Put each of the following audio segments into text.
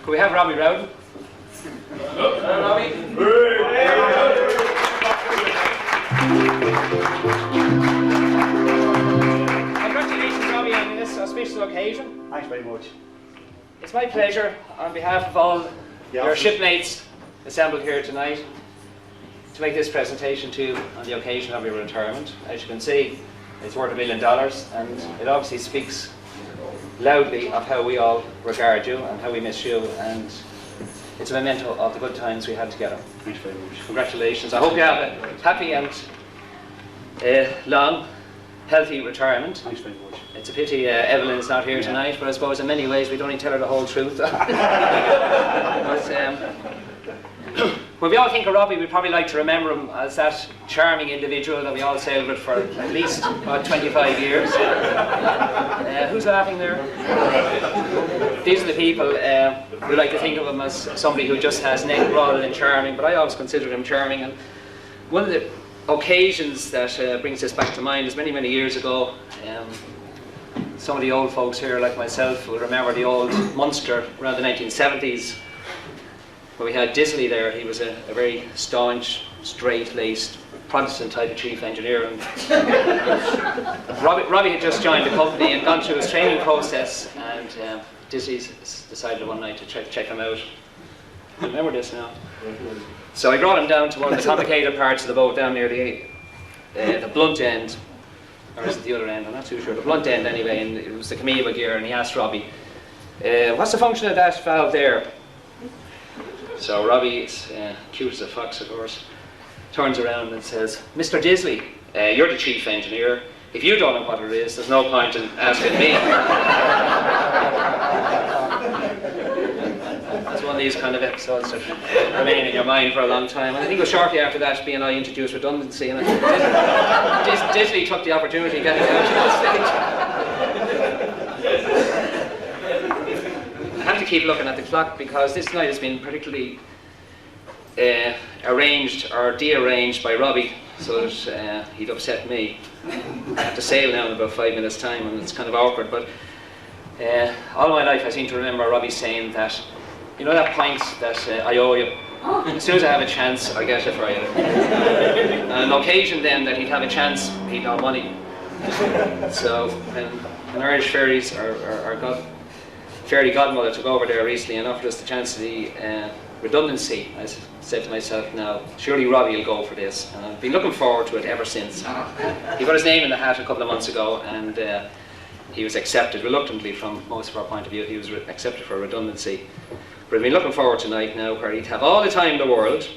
Could we have Robbie Rowden? Hello, Robbie. Congratulations, Robbie, on this auspicious occasion. Thanks very much. It's my pleasure, on behalf of all your shipmates assembled here tonight, to make this presentation to you on the occasion of your retirement. As you can see, it's worth $1 million, and it obviously speaks loudly of how we all regard you and how we miss you, and it's a memento of the good times we had together. Thanks very much. Congratulations. I hope you have a happy and long, healthy retirement. Thanks very much. It's a pity Evelyn's not here tonight, but I suppose in many ways we don't need to tell her the whole truth. But, when we all think of Robbie, we'd probably like to remember him as that charming individual that we all sailed with for at least about 25 years. Who's laughing there? These are the people who like to think of him as somebody who just has neck rather than charming, but I always considered him charming. And one of the occasions that brings this back to mind is many, many years ago. Some of the old folks here, like myself, will remember the old Munster around the 1970s. When we had Disley there, he was a very staunch, straight-laced Protestant type of chief engineer. And Robbie had just joined the company and gone through his training process, and Disley decided one night to check him out. I remember this now. So I brought him down to one of the complicated parts of the boat down near the blunt end, or is it the other end? I'm not too sure. The blunt end anyway, and it was the Cameva gear, and he asked Robbie, what's the function of that valve there? So Robbie, cute as a fox of course, turns around and says, Mr. Disley, you're the chief engineer. If you don't know what it is, there's no point in asking me. It's one of these kind of episodes that remain in your mind for a long time. And I think it was shortly after that B&I introduced redundancy, and Disley took the opportunity of getting out to the stage. I have to keep looking at the clock because this night has been particularly arranged or de-arranged by Robbie, so that he'd upset me. I have to sail now in about 5 minutes' time, and it's kind of awkward, but all my life I seem to remember Robbie saying that, you know that pint that I owe you? As soon as I have a chance, I'll get it for you. And on occasion then that he'd have a chance, he'd no money. So when Irish Fairies or Fairy Godmother took over there recently and offered us the chance of the redundancy, I said to myself, now, surely Robbie will go for this. And I've been looking forward to it ever since. He got his name in the hat a couple of months ago, and he was accepted, reluctantly from most of our point of view, he was accepted for redundancy. But I've been looking forward to tonight now where he'd have all the time in the world,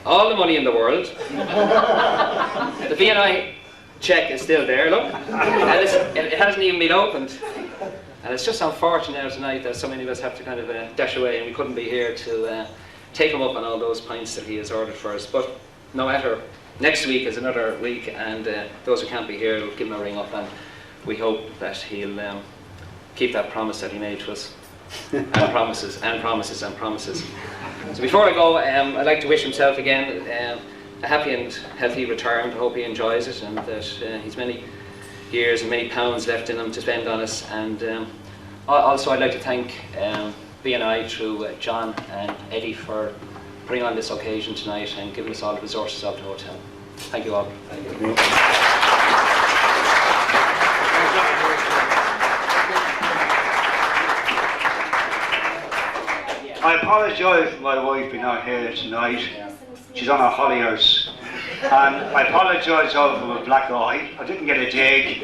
all the money in the world. The B&I cheque is still there, look. And it hasn't even been opened. And it's just unfortunate now tonight that so many of us have to kind of dash away, and we couldn't be here to take him up on all those pints that he has ordered for us. But no matter, next week is another week, and those who can't be here, we'll give him a ring up, and we hope that he'll keep that promise that he made to us. And promises, and promises, and promises. So before I go, I'd like to wish himself again a happy and healthy retirement. I hope he enjoys it, and that he's many years and many pounds left in him to spend on us. And also I'd like to thank B&I through John and Eddie for putting on this occasion tonight and giving us all the resources of the hotel. Thank you all. Thank you. I apologise for my wife being not here tonight. She's on a holidays. And I apologise also for a black eye. I didn't get a dig.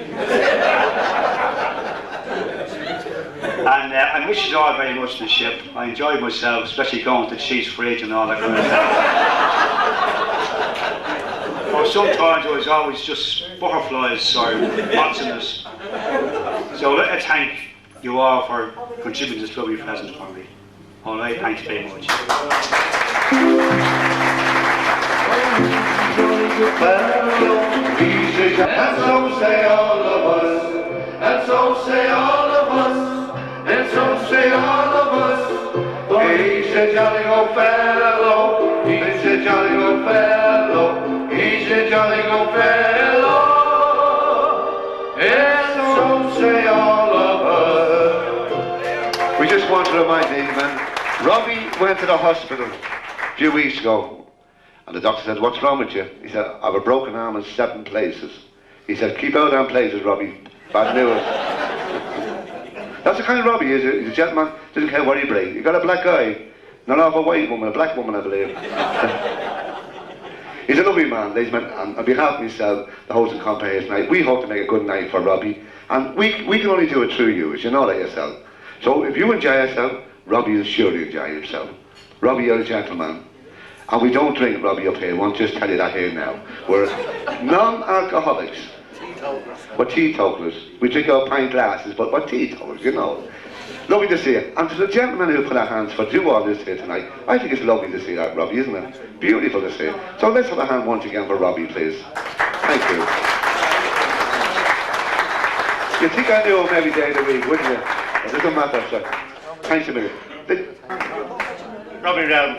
And I miss you all very much in the ship. I enjoyed myself, especially going to the cheese fridge and all that kind of stuff. But sometimes it was always just butterflies or moxiness. So I'd like to thank you all for contributing this lovely present for me. All right, thanks very much. And so say all of us, and so say all of us, and so say all of us. He's a jolly old fellow, he's a jolly old fellow, he's a jolly old fellow. And so say all of us. We just want to remind these men, Robbie went to the hospital a few weeks ago, and the doctor said, "What's wrong with you?" He said, "I have a broken arm in 7 places." He said, "Keep out on places, Robbie. Bad news." That's the kind of Robbie he is. He's a gentleman, doesn't care what he brings. He got a black eye, not off a white woman, a black woman, I believe. He's a lovely man, ladies and gentlemen, and on behalf of myself, the host and company tonight, we hope to make a good night for Robbie, and we can only do it through you, as you know that yourself. So if you enjoy yourself, Robbie will surely enjoy himself. Robbie, you're a gentleman, and we don't drink, Robbie, up here. I want to just tell you that here now. We're non-alcoholics. We're teetotalers. We drink our pint glasses, but we're teetotalers, you know. Lovely to see you. And to the gentlemen who put our hands for do all this here tonight, I think it's lovely to see that, Robbie, isn't it? Beautiful to see. So let's have a hand once again for Robbie, please. Thank you. You'd think I knew him every day of the week, wouldn't you? It doesn't matter, sir. Thanks a million. Robbie Rowden,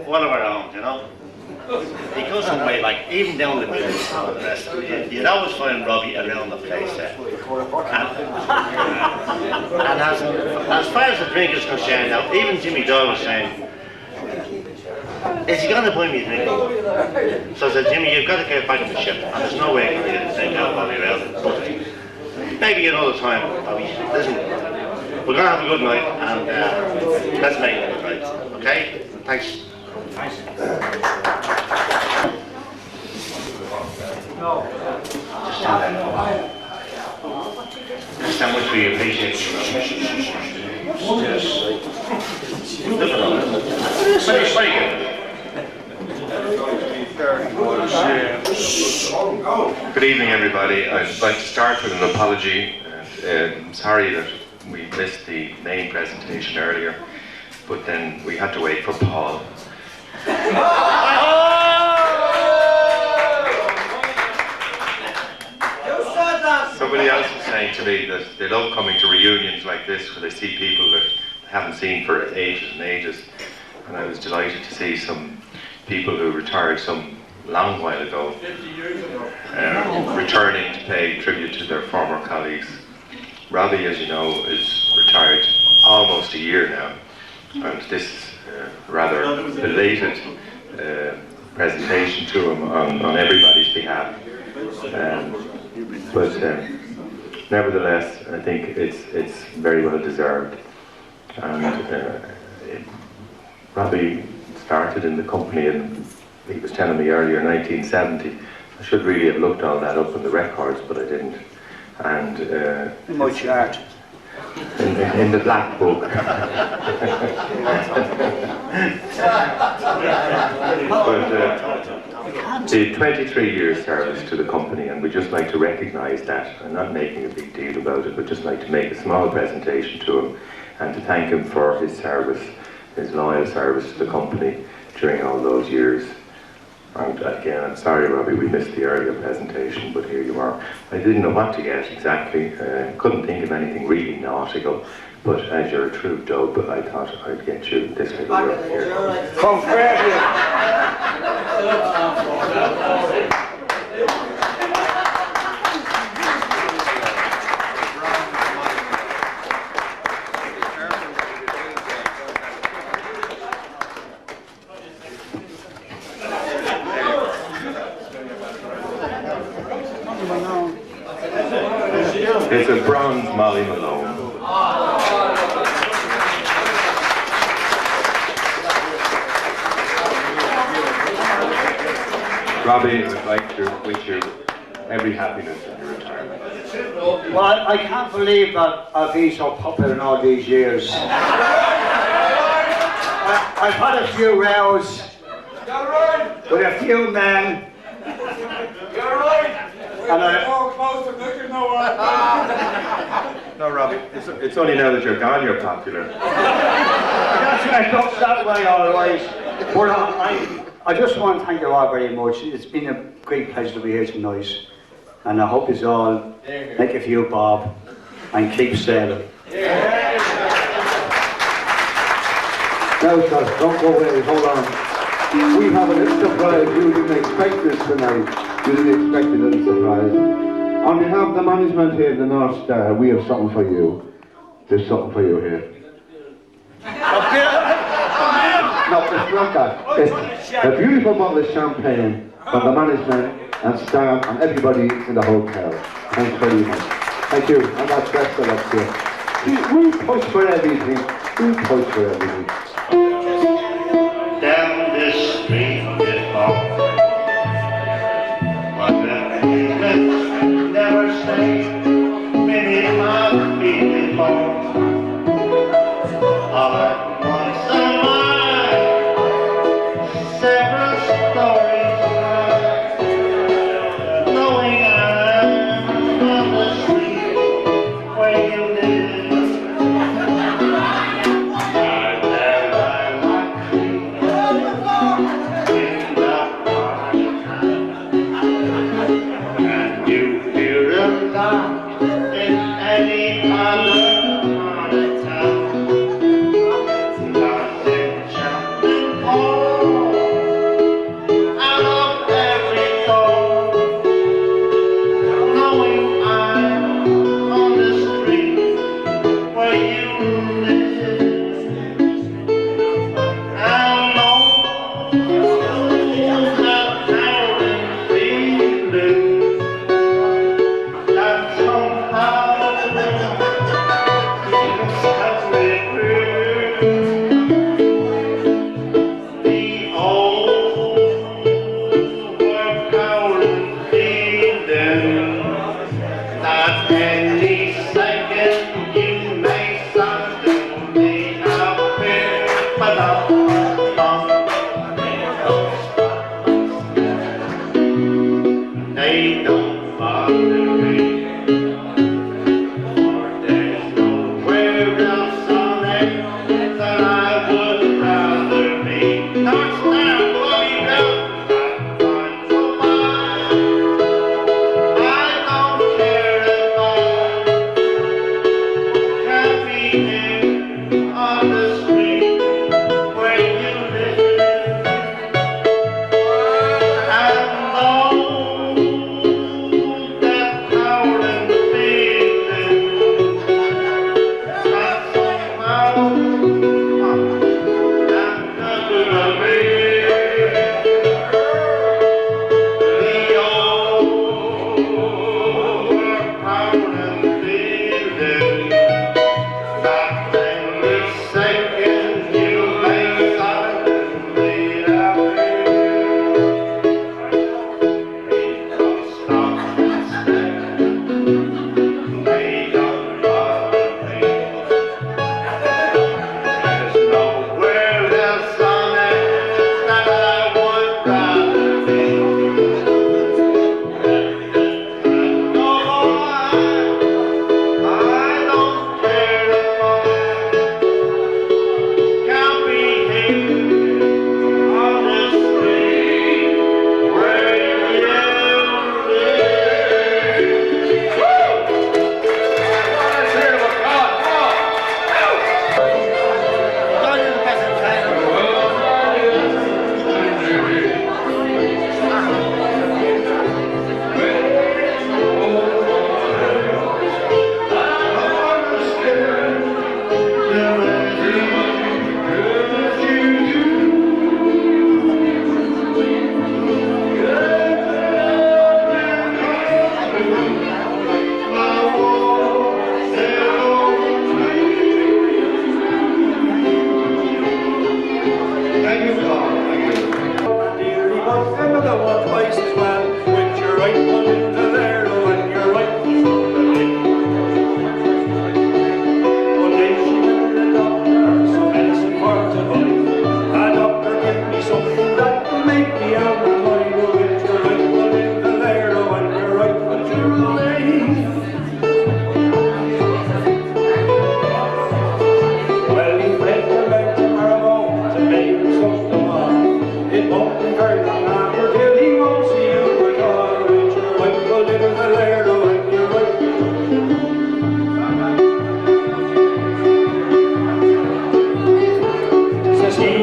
one of our own, you know. He goes some way, like, even down the village and the rest of it. You'd always find Robbie around the place there. And as far as the drink is concerned now, even Jimmy Doyle was saying, "Is he going to buy me a drink?" So I said, "Jimmy, you've got to get back on the ship, and there's no way I'm going to take out Robbie Rowden. But maybe another time, Robbie. Listen, we're going to have a good night, and let's make it a good night, okay? Thanks." Just how much we appreciate you. Yes. Very good. Good evening, everybody. I'd like to start with an apology. I'm sorry that we missed the name presentation earlier, but then we had to wait for Paul. Somebody else was saying to me that they love coming to reunions like this where they see people that they haven't seen for ages and ages, and I was delighted to see some people who retired some long while ago, returning to pay tribute to their former colleagues. Robbie, as you know, is retired almost a year now, and this is a rather belated presentation to him on everybody's behalf. But nevertheless, I think it's very well deserved. And Robbie started in the company, and he was telling me earlier, 1970. I should really have looked all that up in the records, but I didn't. And In my chart. in the black book. But the 23 years service to the company, and we'd just like to recognise that. I'm not making a big deal about it, but just like to make a small presentation to him and to thank him for his service, his loyal service to the company during all those years. And again, I'm sorry, Robbie, we missed the earlier presentation, but here you are. I didn't know what to get exactly, couldn't think of anything really nautical, but as you're a true dub, I thought I'd get you this little work here. Come It's a bronze Molly Malone. Robbie, I would like to wish you every happiness in your retirement. Well, I can't believe that I've been so popular in all these years. I've had a few rows with a few men. And No, Robbie, it's only now that you're gone you're popular. that's it looks that way, all right. But I just want to thank you all very much. It's been a great pleasure to be here tonight. And I hope you all make a few bob and keep sailing. Now, sir, don't go away, hold on. We have a little surprise. You didn't expect this tonight. You didn't expect a little surprise. On behalf of the management here at the North Star, we have something for you. There's something for you here. No, it's not that. It's a beautiful bottle of champagne from the management and staff and everybody in the hotel. Thanks very much. Thank you. And that's best of luck to you. We push for everything. We push for everything. Down this street it falls, but the pavement never stays. Many miles before, all at once in my several stories, knowing I'm on the street where you live.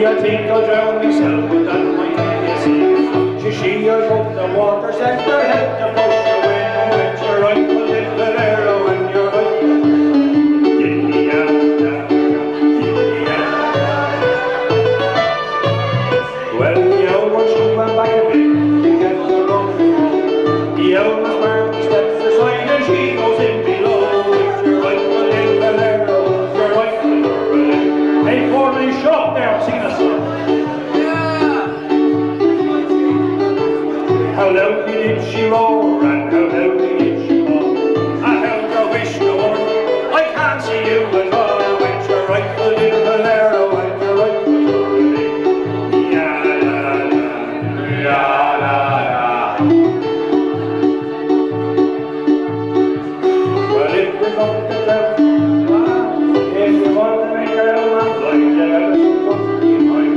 I think I'll drown myself, but that might be easy. She or from the water sent her head to push away. And when you're right, a little arrow, when you're right. How loudly did she roar, and how loudly did she roar. I held her wish no more. I can't see you at all. With your rifle in Valero, and your rifle already. Ya la la, ya la la. Well, it was up to them. If you want to make her own flight, you better speak up behind.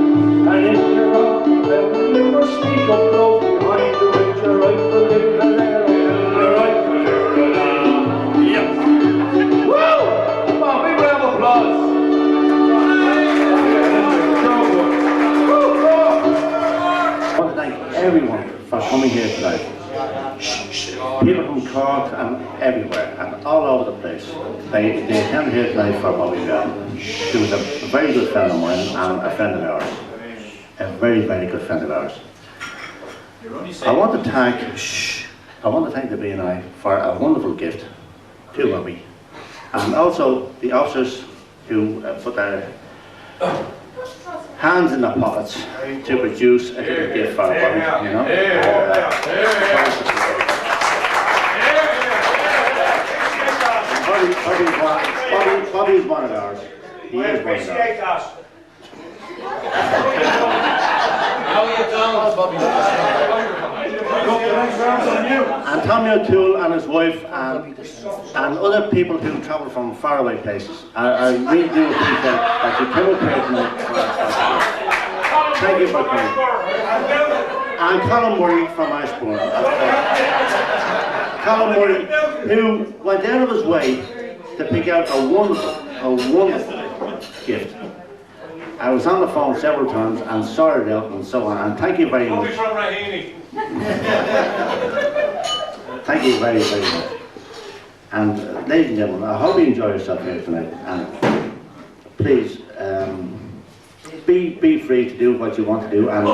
And if you're wrong, then you must speak up close behind. With your rifle in Valero, your rifle in Valero. Yep. Woo! Come on, big round of applause. I want to thank everyone for coming here tonight. People from Cork and everywhere and all over the place. They came here tonight for Robbie. He was a very good friend of mine and a friend of ours. A very, very good friend of ours. I want to thank the B&I for a wonderful gift to Robbie. And also the officers who put their hands in their pockets to produce a little gift for Robbie, you know. Robbie's one of ours. He is one of ours. And Tommy O'Toole and his wife and other people who travel from faraway places. I really do appreciate that you came up here tonight. Thank you for coming. And Colin Murray from Ashbourne. Colin Murray, who went out of his way to pick out a wonderful gift. I was on the phone several times and sorted it out and so on, and thank you very much. Thank you very, very much. And ladies and gentlemen, I hope you enjoy yourself here tonight. And please, be free to do what you want to do. And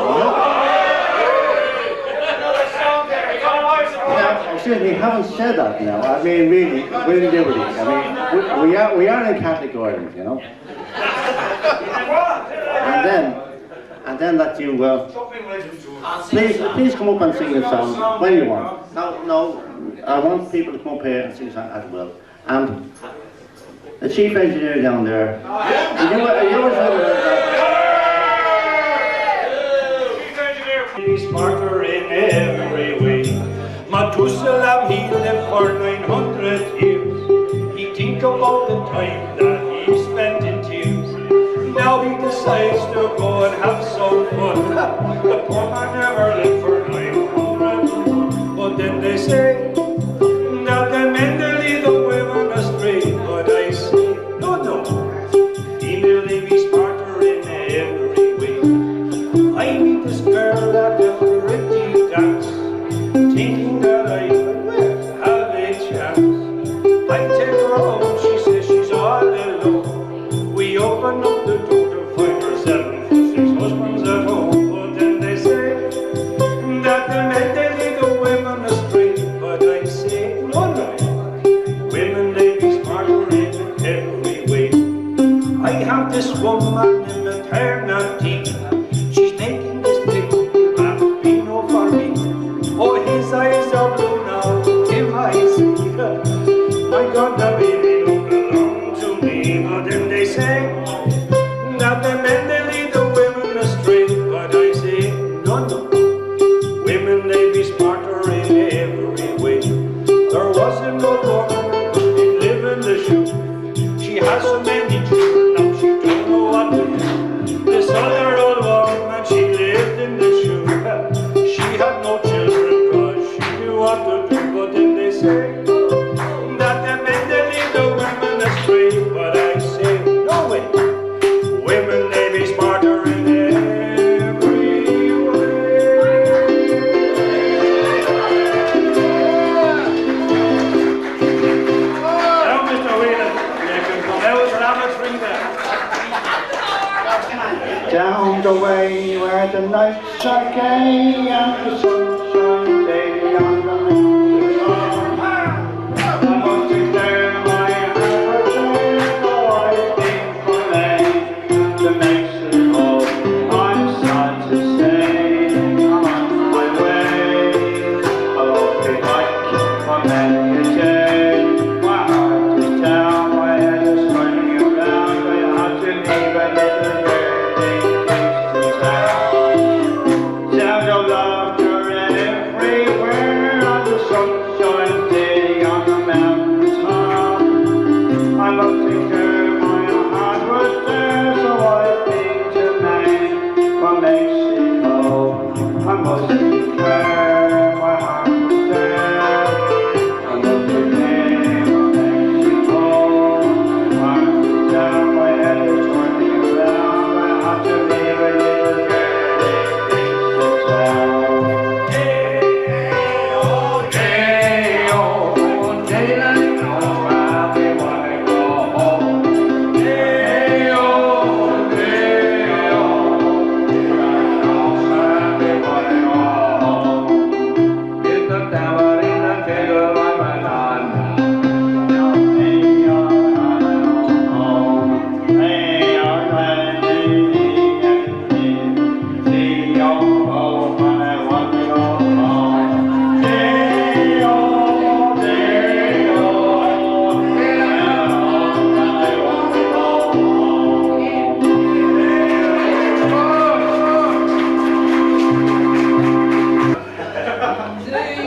excuse me, haven't said that now. I mean, really, with liberty. I mean, we are in Catholic Ireland, you know. And then that you please come up and sing a song when you want. No, I want people to come up here and sing a song as well. And the chief engineer down there, He's smarter in every way. Methuselah, he lived for 900 years. He think about the time that he spent in tears. Now he decides to go and have some fun. The poor man never lived for 900. But then they say that the men they lead the women astray. But I say, no, female they be smarter in every way. I meet this girl at the pretty dance, thinking that I will have a chance. I take her home, she says she's all alone. We open up the door to find her 7 or 6 husbands at home. But then they say that the men they lead the women astray. But I say, no, women they be smarter in every way. I have this woman in maternity. She's making this big bambino for me. Oh, his eyes are blue now, him I see. My God, the baby don't belong to me. But then they say that the men they lead the women astray. But I say, no, women they be smarter in every way. There was an old woman who did live in the shoe. She has so many children, now she don't know what to do. This other old woman, she lived in the shoe. She had no children cause she knew what to do. But then they say that the men they lead the women astray. But I say, no way, women they be smarter in every way. Now Mr. Whelan, you can come out and have a drink there. down the way where the nights are gay and the sunshine daily on the mountain top. I must declare my handkerchief, though I've been from to Mexico. I'm sad to say I'm on my way. sound of laughter everywhere, and the sunshine day on the mountain top. I must take care my heart was there, so I came to man from Mexico. I must take care my heart was there. I must take care from Mexico. My heart was down, my head is turning around. I have to leave a little girl in the town. Hey, oh, daylight, oh, I'll be wanting to go home. Hey, oh, daylight, I'll be wanting to go home. In the tower, in the table, I'm a man. Hey,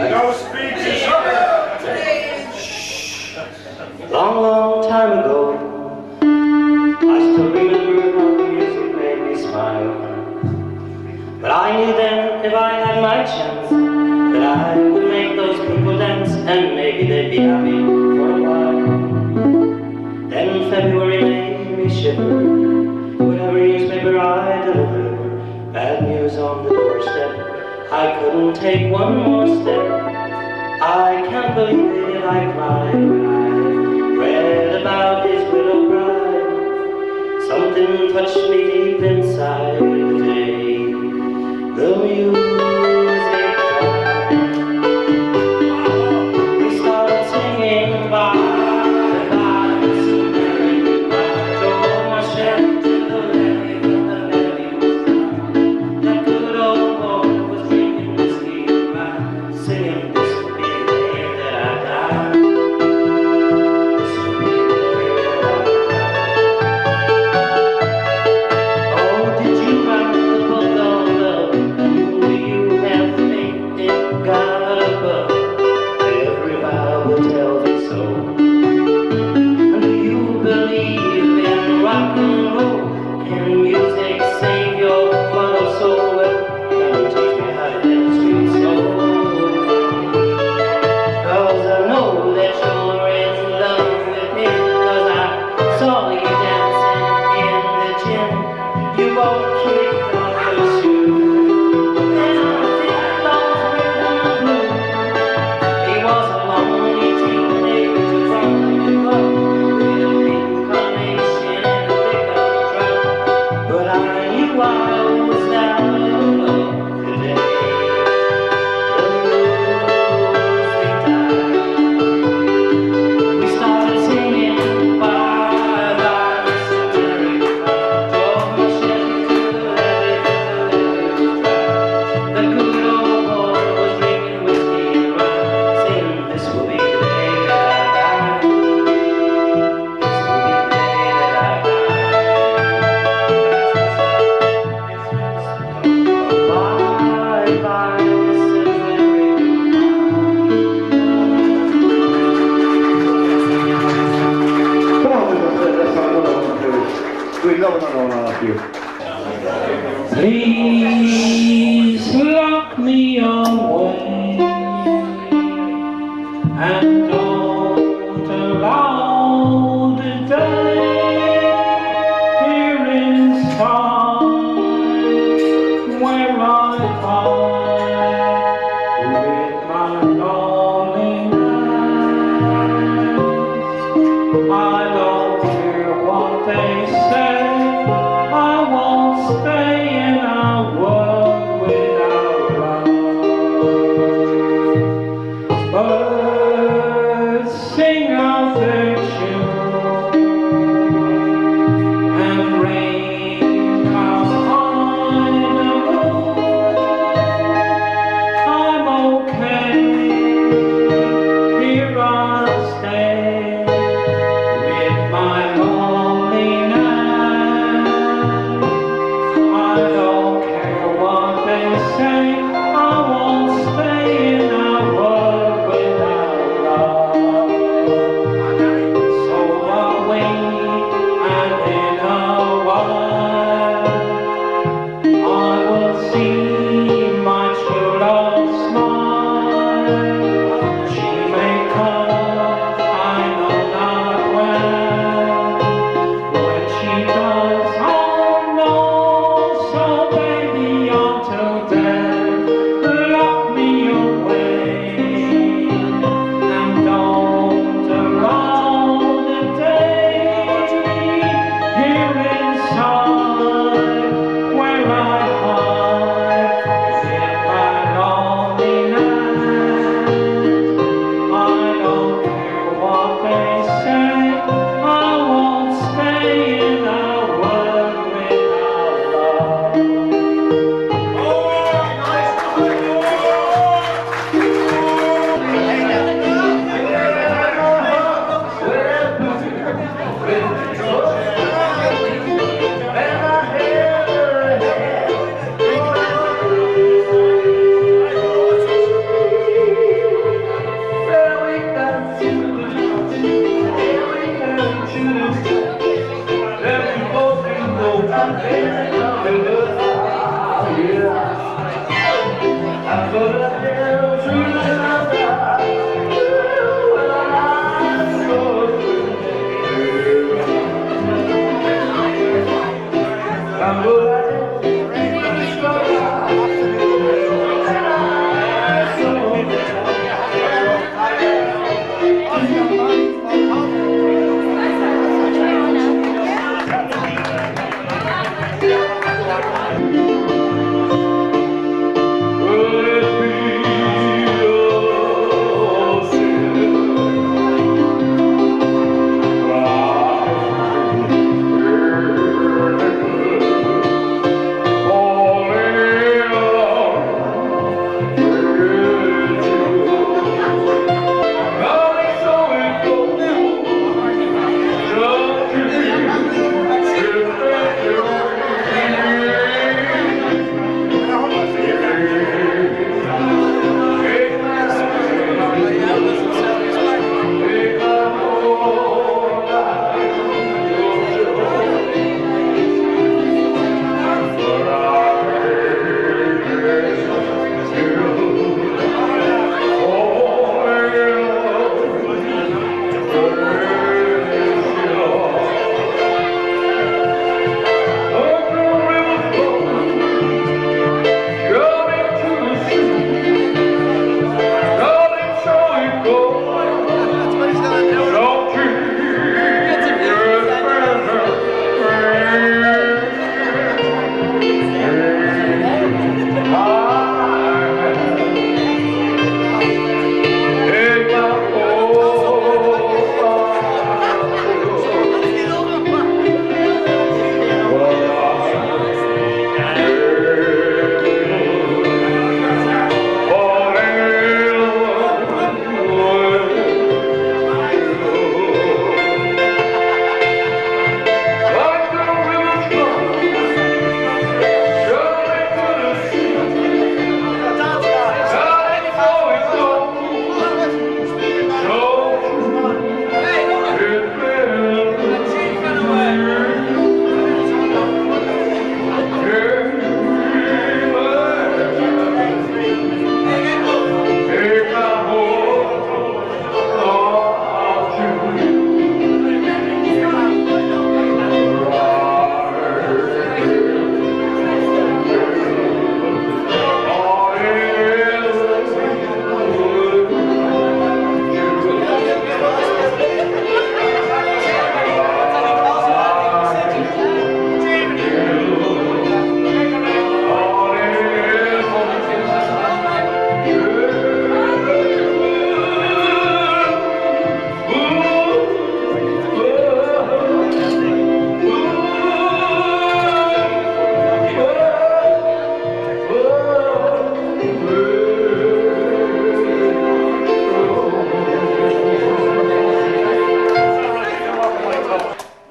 No speeches. Long, long time ago, I still remember how the music made me smile. But I knew then if I had my chance that I would make those people dance, and maybe they'd be happy for a while. Then February made me shiver with every newspaper I delivered. Bad news on the doorstep. I couldn't take one more step. I can't believe it if I cried when I read about his widow bride. Something touched me deep inside the day the music died. We started singing bye bye to Mary. I drove my Chevy to the levee when the levee was down. That good old boy was drinking whiskey and rye, singing this will be the day that I die. This will be the day that I die. Oh, did you write the book of love? And do you have faith in God above? Every Bible tells me so. And do you believe in rock and roll? Can music save your mother's soul? Well, can you teach me how to dance real slow? 'Cause I know that you're in love with me, 'cause I saw you dancing in the gym. You both kicked off your shoes, and I did those rhythm and blues. He was a lonely teenager from the club with a reincarnation and a pickup truck. But I knew I was out of love the day the music died. We started singing bye bye Mr. Mary. Drove my Chevy to the levee, but the levee was dry. The good old boy was drinking whiskey and rye, saying this will be the day that I die. This will be the day that I die. Bye bye Mr. Mary. Come on, let's have another one, please. We love another one of you. Please lock me away and don't allow the day here inside where I hide with my loneliness. I don't care what they say. I won't stay in a world without love.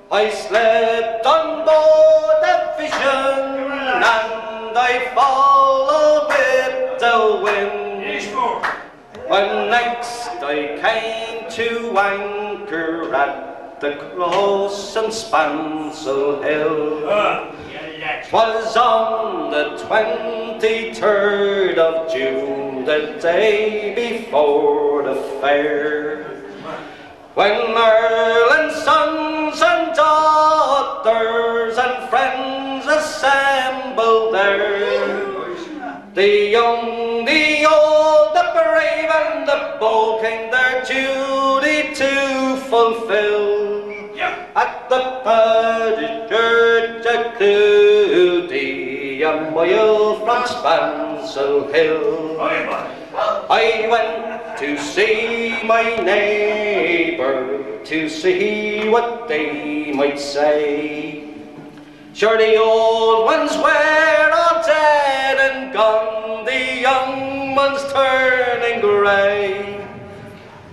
I slept on board the Vision and I followed with the wind. When next I came to anchor at the Cross and Spansel Hill, was on the 23rd of June, the day before the fair. When Ireland's sons and daughters and friends assembled there, the young, the old, the brave and the bold came their duty to fulfill. At the parish church at Cludy, a mile from Spansel Hill, I went to see my neighbour, to see what they might say. Sure, the old ones were all dead and gone, the young ones turning grey.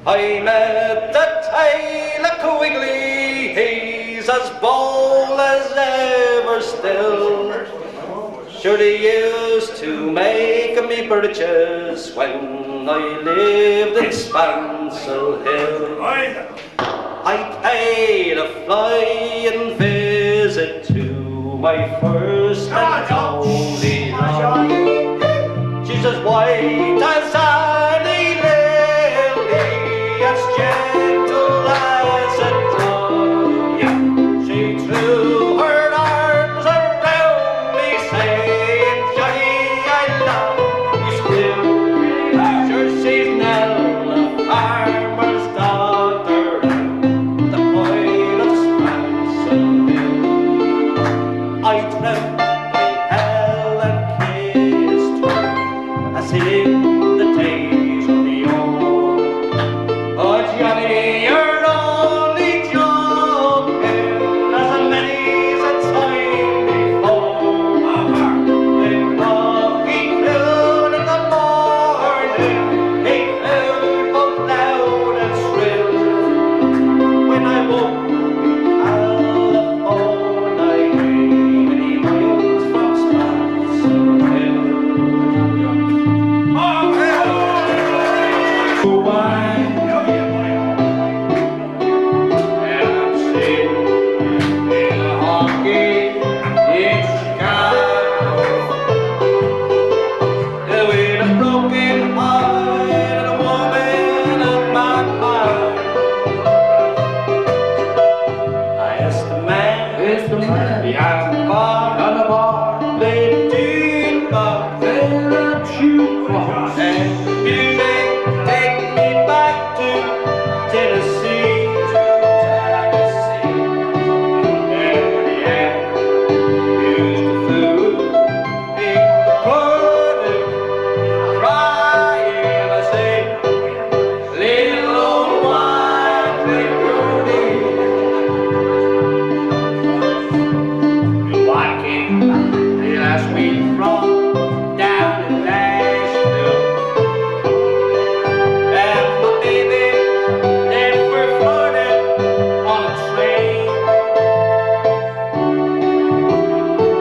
I met the tailor Quigley, he's as bold as ever still. Sure, they used to make me bridges when I lived in Spansel Hill. I paid a flying visit to my first and only love. She's as white as any lily, as gentle as a dove. She threw her arms around me, saying, "Johnny, I love you still." Sure, she's now a farmer's daughter, the point of Spansel Hill. I dreamt I held and kissed her as in the days of yore. Oh, Johnny, you're only joking, as many's a time before. When Robbie crew in the morning, he heard both loud and shrill. When I woke in California, many miles from Spansel Hill. Behind the bar, on the bar, played a tune box, played a jukebox, and the music take me back to Tennessee. Yeah, used to fool in the corner, crying. I say, little old white girlie. The last week from down in Nashville, and my baby never floated on a train.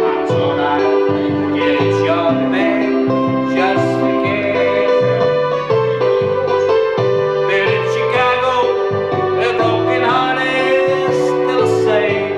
I thought I'd get a young man, just forget him. But in Chicago, a broken heart is still the same.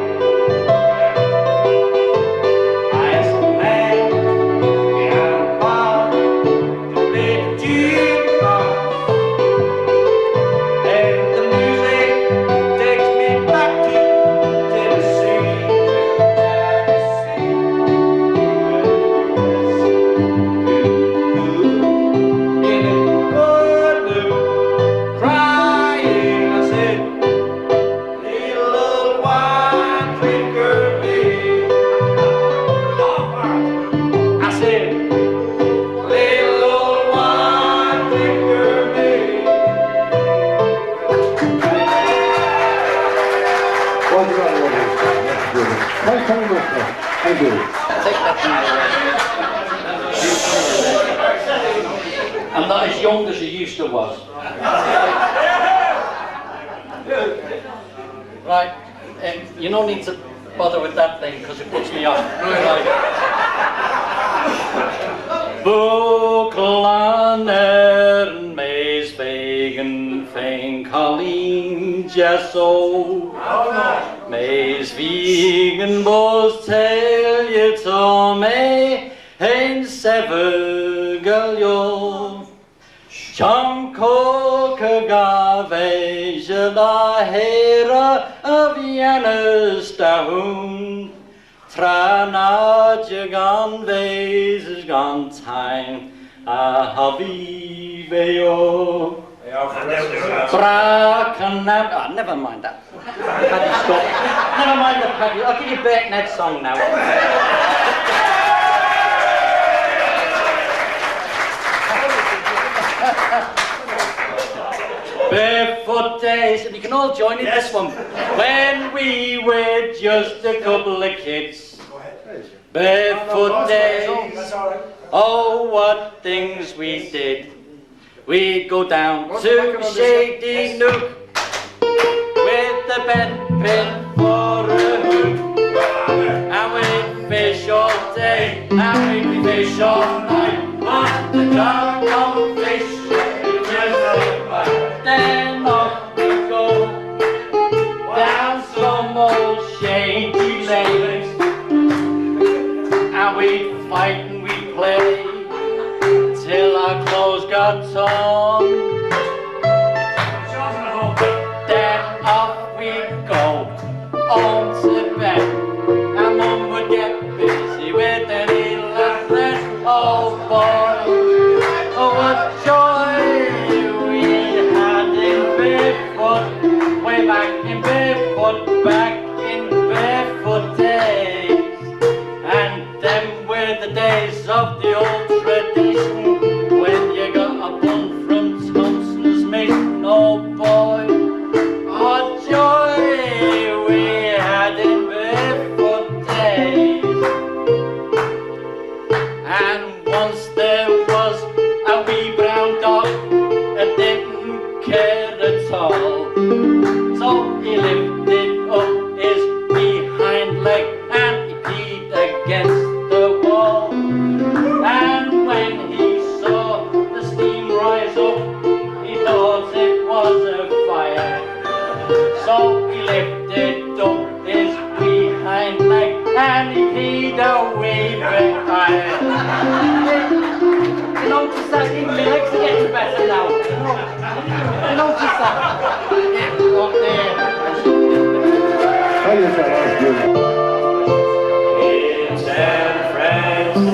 Thank you. I'm not as young as I used to was. Right, you don't need to bother with that thing because it puts me off. Right. Buklaner mees wegen fein Colleen Jesso. Mees wegen bos tel je to me hein severgaljo. Chanko kagave je la hera of Janus dahun. Trana je gan wees is gan time a haviveo. Brakanab. Ah, never mind that. Paddy, stop. Never mind the Paddy. I'll give you back that song now. Barefoot days, and you can all join in this one. When we were just a couple of kids. Barefoot days. Oh, what things we did. We'd go down to Shady Nook with the bed pin for a hook. And we'd fish all day, and we'd fish all night. On the dark old fish. Then off we go down some old shady lanes, and we'd fight and we'd play till our clothes got torn. Then off we'd go home to bed, and Mum would get busy with an needle thread. Oh boy, oh what joy! Way back in barefoot days. And them were the days of the old tradition, when you got a bun from Thompson's Mason. Oh boy, what joy we had in barefoot days. And once there was a wee brown dog that didn't care at all. So he lifted up his behind leg and he peed against the wall. And when he saw the steam rise up, he thought it was a fire. So he lifted up his behind leg and he peed away with fire. You notice that even my legs are getting better now. You notice that? Up there. In San Francisco.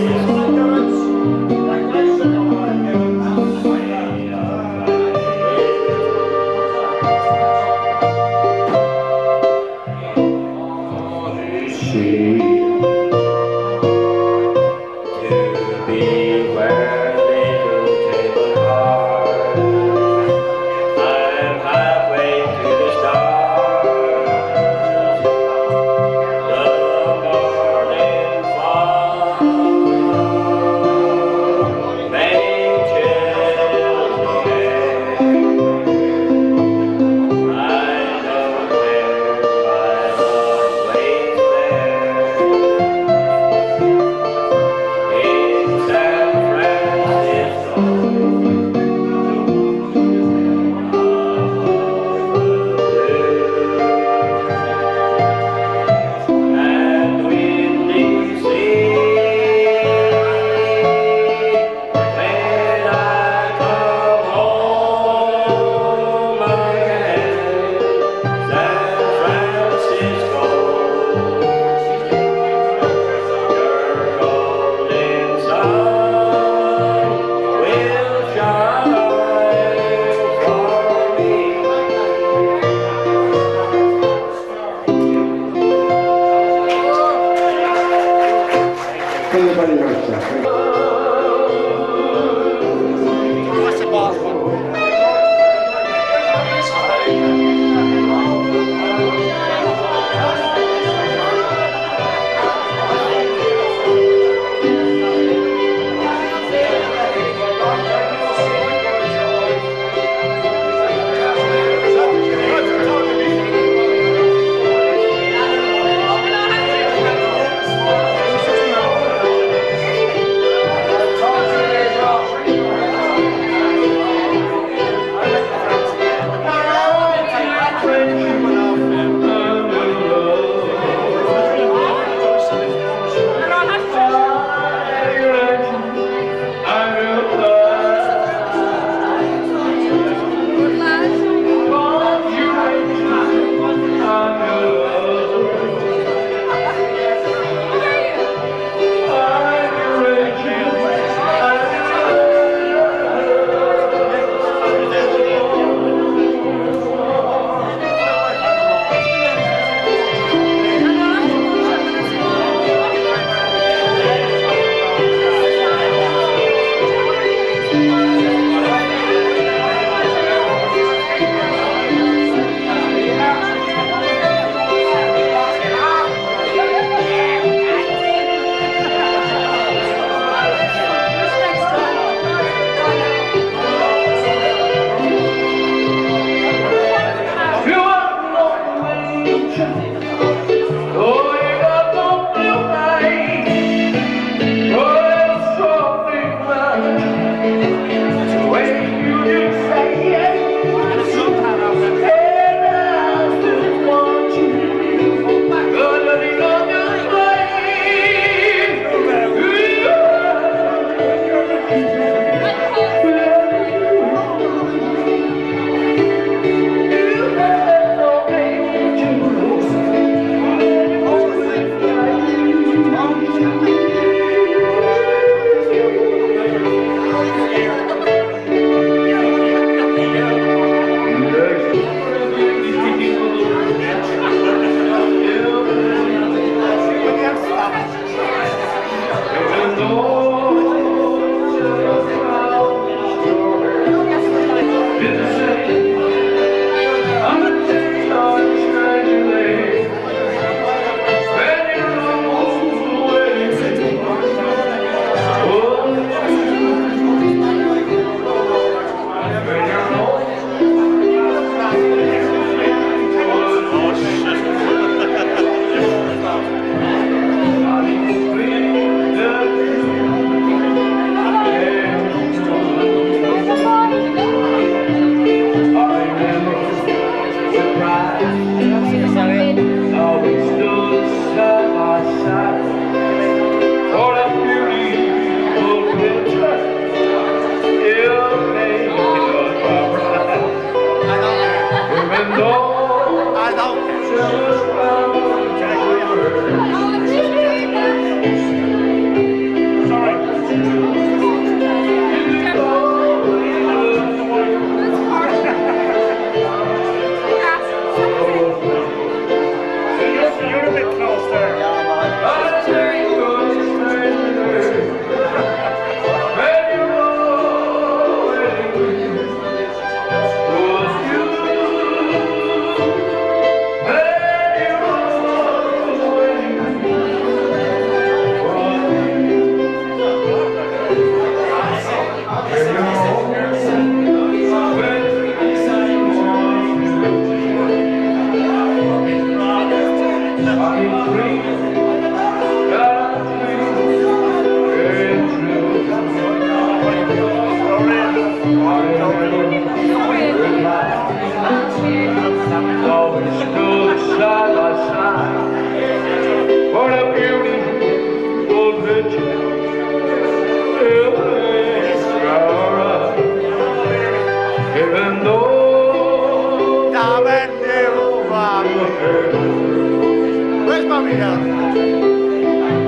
Where's Bobby now?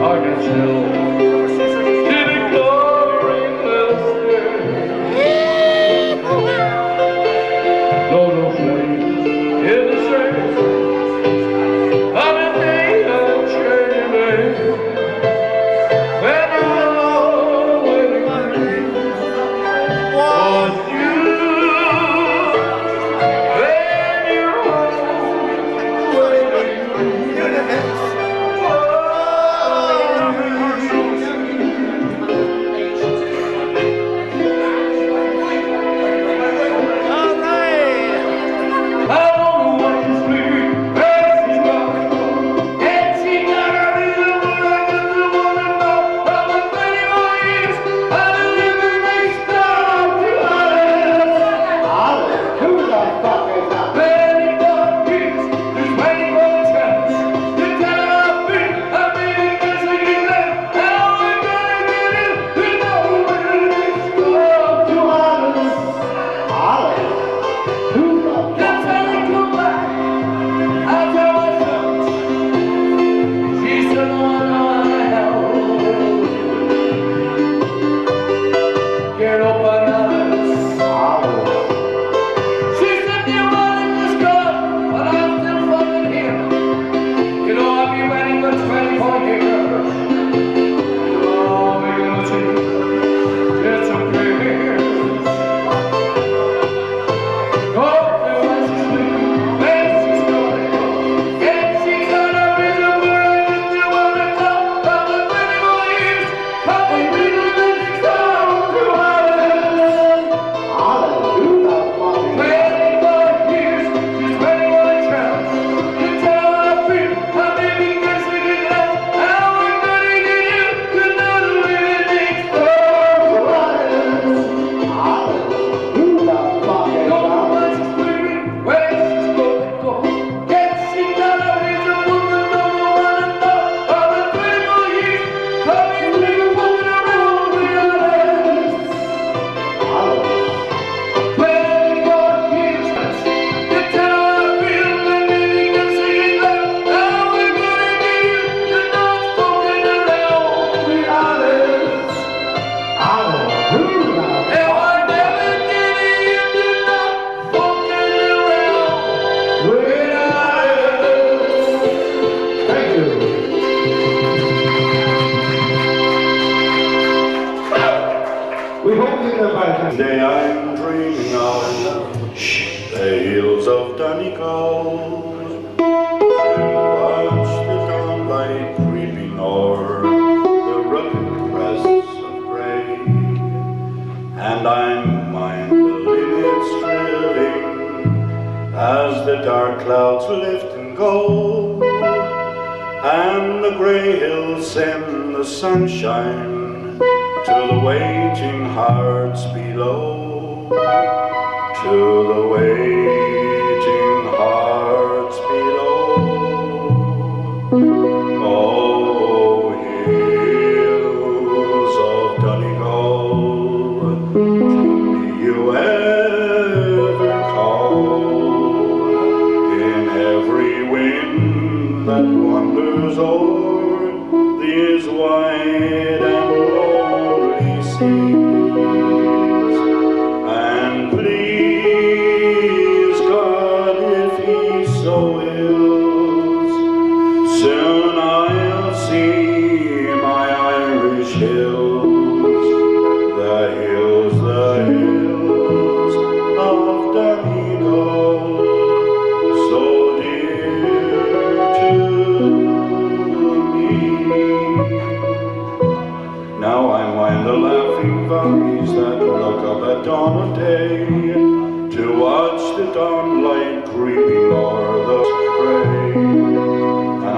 I can still see the glory no flame in the shade of a day of change. When I'm alone waiting was you. When you're home waiting. Day I'm dreaming of the hills of Donegal, to watch the dawnlight creeping o'er the rugged crests of grey, and I'm mindful in its thrilling as the dark clouds lift and go, and the grey hills send the sunshine to the waiting hearts below, to the waiting hearts below. Oh, hills of Donegal, to me you ever call, wanders o'er these wide and lonely seas. And please God, if he so wills, soon I'll see my Irish hills, the hills of Donegal, so dear to me. Now I mind the laughing valleys that look up at dawn of day, to watch the dawnlight creeping o'er the grey. And I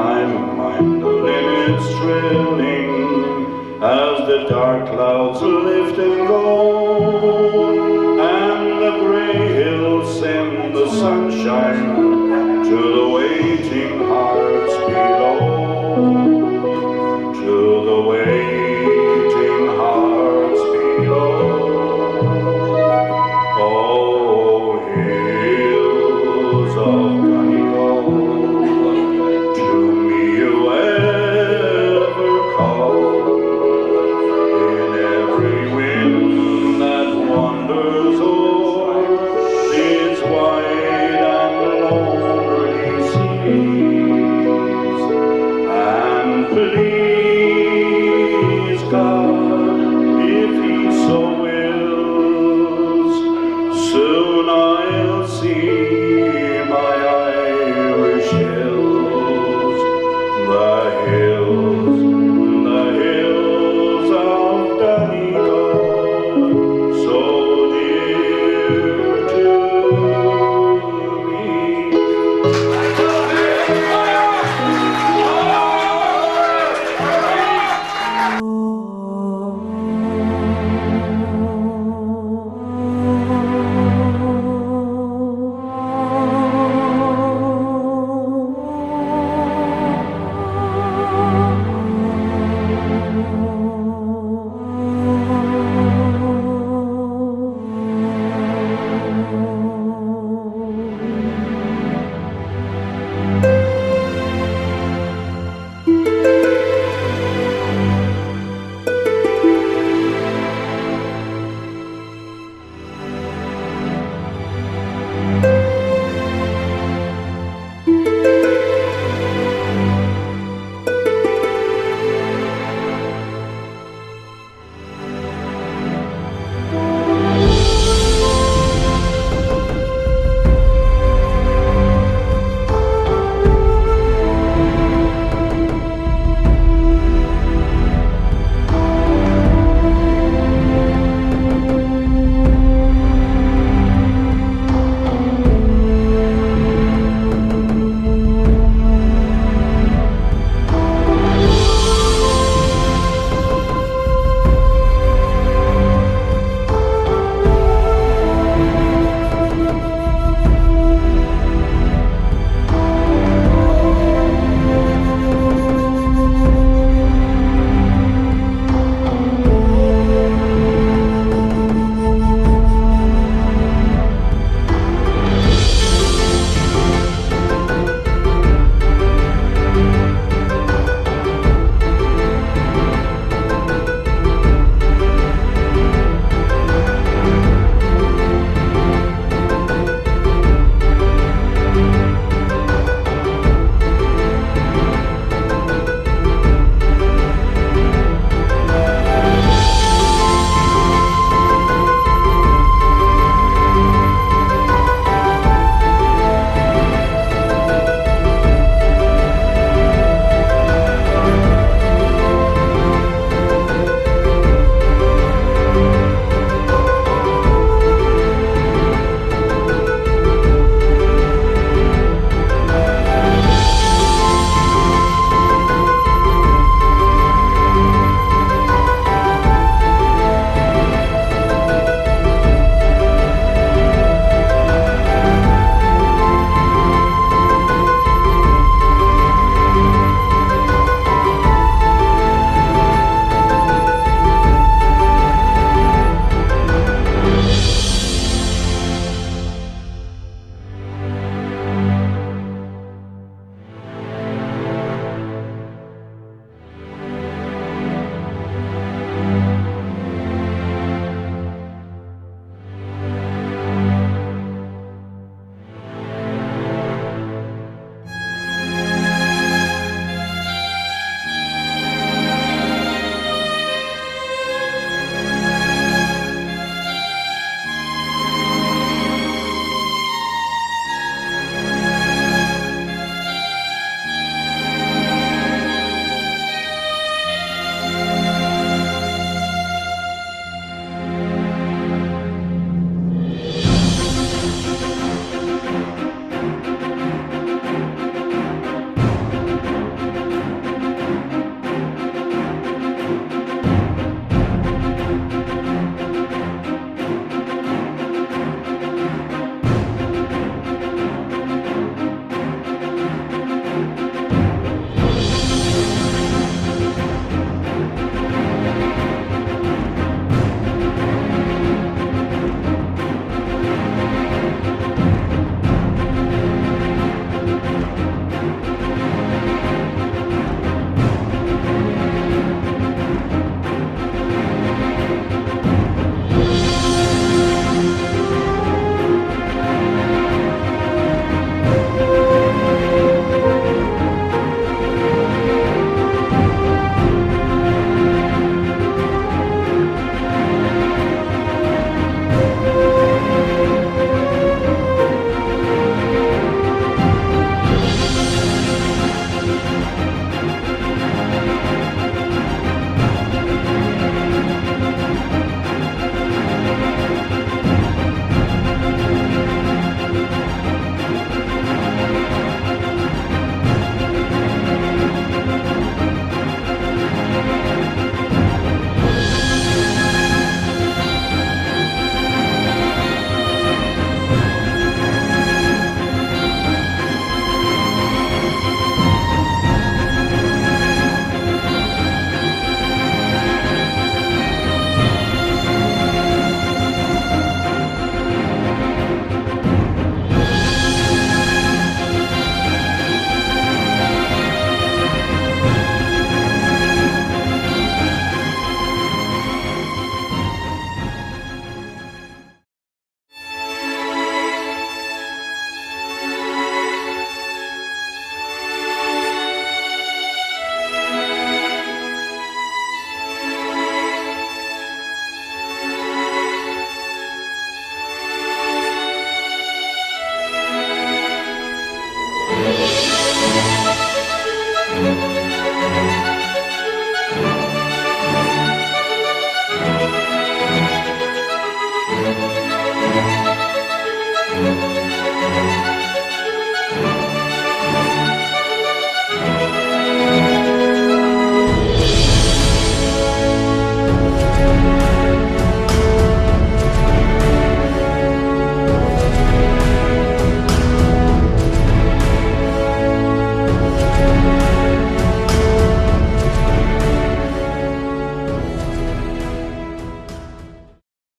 mind the linnets trilling as the dark clouds lift and go.